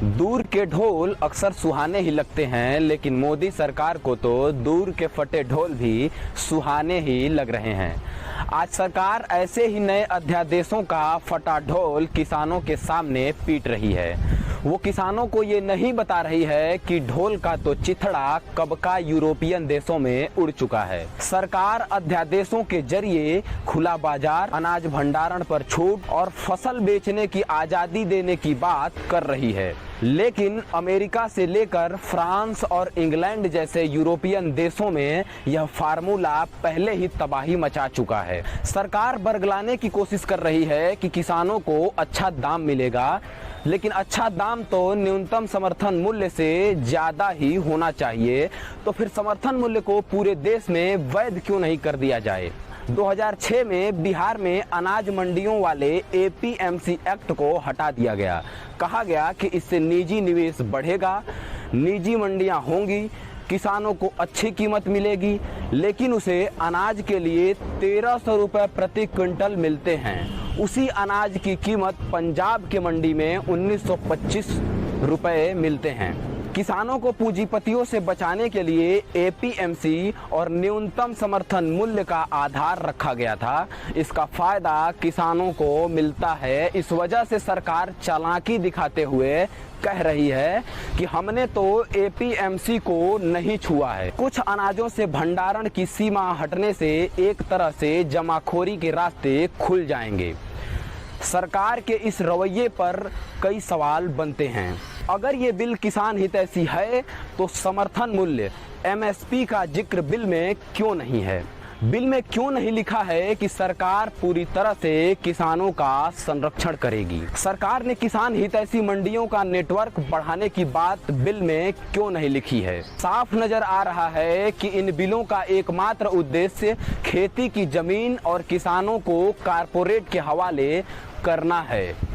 दूर के ढोल अक्सर सुहाने ही लगते हैं, लेकिन मोदी सरकार को तो दूर के फटे ढोल भी सुहाने ही लग रहे हैं। आज सरकार ऐसे ही नए अध्यादेशों का फटा ढोल किसानों के सामने पीट रही है। वो किसानों को ये नहीं बता रही है कि ढोल का तो चिथड़ा कब का यूरोपियन देशों में उड़ चुका है। सरकार अध्यादेशों के जरिए खुला बाजार, अनाज भंडारण पर छूट और फसल बेचने की आजादी देने की बात कर रही है, लेकिन अमेरिका से लेकर फ्रांस और इंग्लैंड जैसे यूरोपियन देशों में यह फार्मूला पहले ही तबाही मचा चुका है। सरकार बरगलाने की कोशिश कर रही है कि किसानों को अच्छा दाम मिलेगा, लेकिन अच्छा दाम तो न्यूनतम समर्थन मूल्य से ज्यादा ही होना चाहिए। तो फिर समर्थन मूल्य को पूरे देश में वैध क्यों नहीं कर दिया जाए? 2006 में बिहार में अनाज मंडियों वाले एपीएमसी एक्ट को हटा दिया गया। कहा गया कि इससे निजी निवेश बढ़ेगा, निजी मंडियां होंगी, किसानों को अच्छी कीमत मिलेगी, लेकिन उसे अनाज के लिए 1300 रुपए प्रति क्विंटल मिलते हैं। उसी अनाज की कीमत पंजाब के मंडी में 1925 रुपए मिलते हैं। किसानों को पूंजीपतियों से बचाने के लिए एपीएमसी और न्यूनतम समर्थन मूल्य का आधार रखा गया था। इसका फायदा किसानों को मिलता है। इस वजह से सरकार चालाकी दिखाते हुए कह रही है कि हमने तो एपीएमसी को नहीं छुआ है। कुछ अनाजों से भंडारण की सीमा हटने से एक तरह से जमाखोरी के रास्ते खुल जाएंगे। सरकार के इस रवैये पर कई सवाल बनते हैं। अगर ये बिल किसान हितैषी है तो समर्थन मूल्य एमएसपी का जिक्र बिल में क्यों नहीं है? बिल में क्यों नहीं लिखा है कि सरकार पूरी तरह से किसानों का संरक्षण करेगी? सरकार ने किसान हितैषी मंडियों का नेटवर्क बढ़ाने की बात बिल में क्यों नहीं लिखी है? साफ नजर आ रहा है कि इन बिलों का एकमात्र उद्देश्य खेती की जमीन और किसानों को कारपोरेट के हवाले करना है।